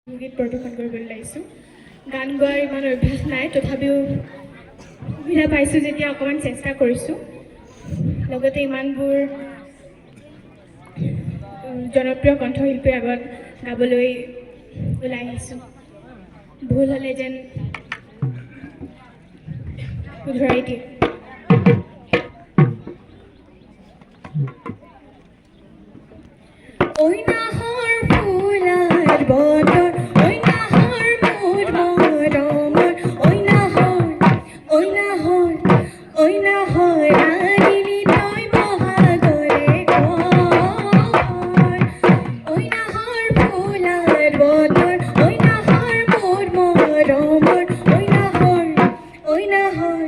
গীত প্ৰদৰ্শন কৰিবলৈ লাগিছোঁ। গান গোৱাৰ ইমান অভ্যাস নাই, তথাপিও সুবিধা পাইছোঁ যেতিয়া অকণমান চেষ্টা কৰিছোঁ। লগতে ইমানবোৰ জনপ্ৰিয় কণ্ঠশিল্পীৰ আগত গাবলৈ ওলাই আহিছোঁ। ভুল হ'লে যেন শুধৰাই দিয়ে। ওই নাহৰ ফুলাৰ বতৰ, ওই নাহৰ মোৰ মৰমৰ, ওই নাহৰ, ওই নাহৰ, ওই নাহৰ ৰাগিনী তই বহাগৰে ঘৰ। ওই নাহৰ ফুলাৰ বতৰ, ওই নাহৰ মোৰ মৰমৰ, ওই নাহৰ, ওই নাহৰ,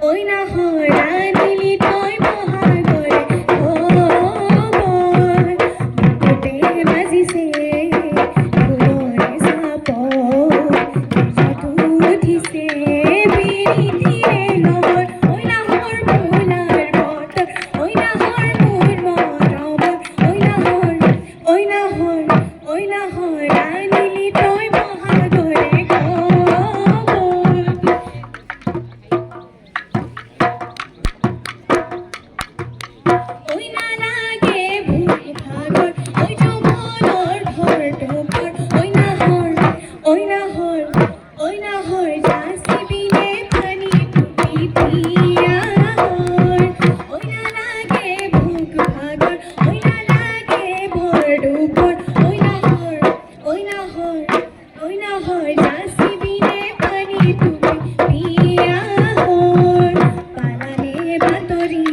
ওই নাহৰ ৰাগিনী তই বহাগৰে ঘৰ। বাজিছে ফুলৰ চাপৰ, যাদু উঠিছে বিৰিতিৰে নহৰ। ঐ নাহৰ ফুলাৰ বতৰ, ঐ নাহৰ মোৰ মৰমৰ, ঐ নাহৰ, ঐ নাহৰ, ঐ নাহৰ ৰাণিলি তই বহাগৰে ঘৰ। ঐ নালাগে ভোক ভাগৰ, ঐ যৌৱনৰ ভৰ ঢোকৰ, ঐ নাহৰ, ঐ নাহৰ, ঐ নাহৰ যাচিবিনে পানী টুপি পিয়াহৰ। ঐ নালাগে ভোক ভাগৰ, ঐ নালাগে ভৰ ঢোকৰ, ঐ নাহৰ, ঐ নাহৰ, ঐ নাহৰ যাচিবিনে পানী টুপি পিয়াহৰ। পালানে বাতৰি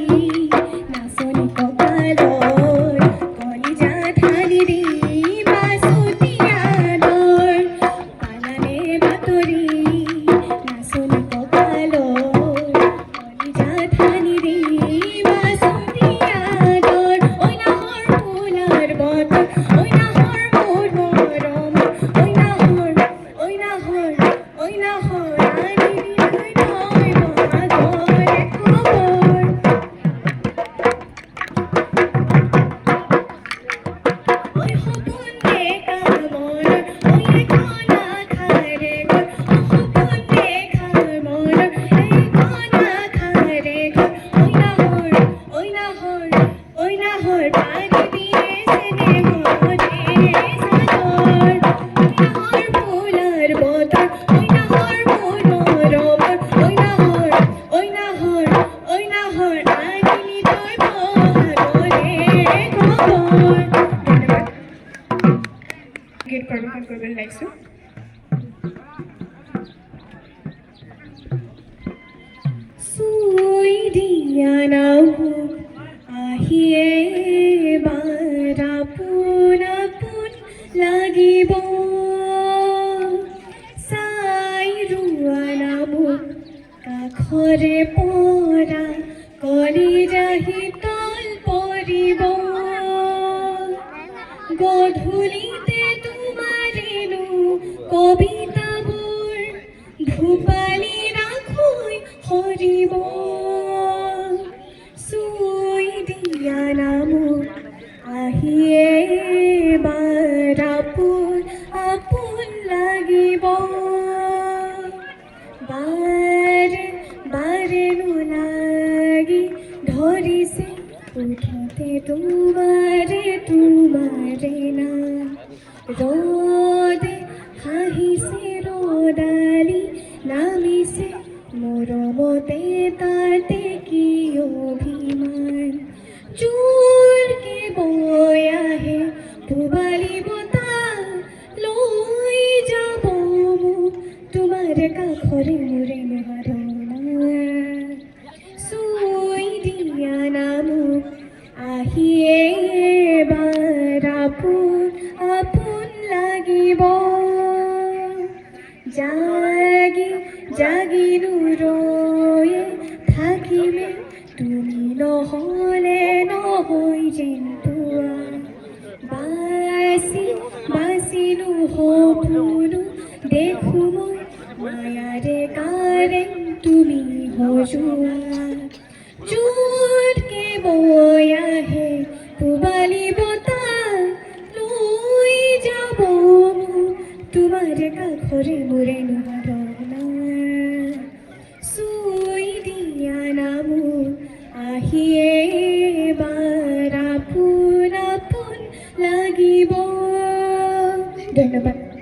নাচনি কঁকালৰ, কলিজা ঢালি দি বাচুতিয়ানৰ। পালানে বাতৰি নাচনি কঁকালৰ, কলিজা ঢালি দি বাচুতিয়ানৰ। ঐ নাহৰ ফুলাৰ বতৰ, ঐ নাহৰ মোৰ মৰমৰ, ঐ নাহৰ, ঐ নাহৰ, ঐ নাহৰ ৰাণিলি তই বহাগৰে খবৰ। ঐ সপোন দেখা মনৰ, ঐ এখন আশাৰে ঘৰ, সপোন দেখা মনৰ এখন আশাৰে ঘৰ। ঐ নাহৰ, ঐ নাহৰ, ঐ নাহৰ পাৰিবিনে চেনেহৰে চাদৰ। ঐ নাহৰ ফুলাৰ বতৰ, ঐ নাহৰ মোৰ মৰমৰ, ঐ নাহৰ, ঐ নাহৰ, ঐ নাহৰ ৰাণিলি তই বহাগৰে খবৰ। ধন্যবাদ। গীত প্ৰদৰ্শন কৰিবলৈ লাগিছোঁ। চুই দিয়া নাও আহিয়ে বাৰ আপোন আপোন লাগিব, চাই ৰোৱা নামুক কাষৰে পৰা কলিজা শীতল পৰিব। গধূলিতে তোমাৰেনো কবিতাবোৰ ধূপালি ৰাখোই সৰিব। চুই দিয়া নামুক আহিয়ে বাৰ আপোন আপোন লাগিব, বাৰে বাৰে লাগি ধৰিছে উঠোতে তোমাৰে তোমাৰে নাম। ৰদে হাঁহিছে ৰদালি নামিছে মৰমতে তাতে কি অভিমান। জোৰকে বৈ আহে পূবালী বতাহ, লৈ যাব মোক তোমাৰ কাষৰে মোৰে মহাৰণা। চুই দিয়া নামুক আহিয়ে বাৰ আপোন আপোন লাগিব, জাগি জাগিনো ৰয়ে থাকিমে তুমি নহ'লে নহয় যেন পোৱা। বাচি বাচিনো সপোনো দেখো মই মায়াৰে কাৰেং তুমি সজোৱা। জোৰকে বৈ আহে পূবালী বতাহ, লৈ যাব মোক তোমাৰ কাষৰে মোৰে নোৱাৰনা চুই দিয়া নামো আহিয়ে এবাৰ আপোন আপোন লাগিব। ধন্যবাদ।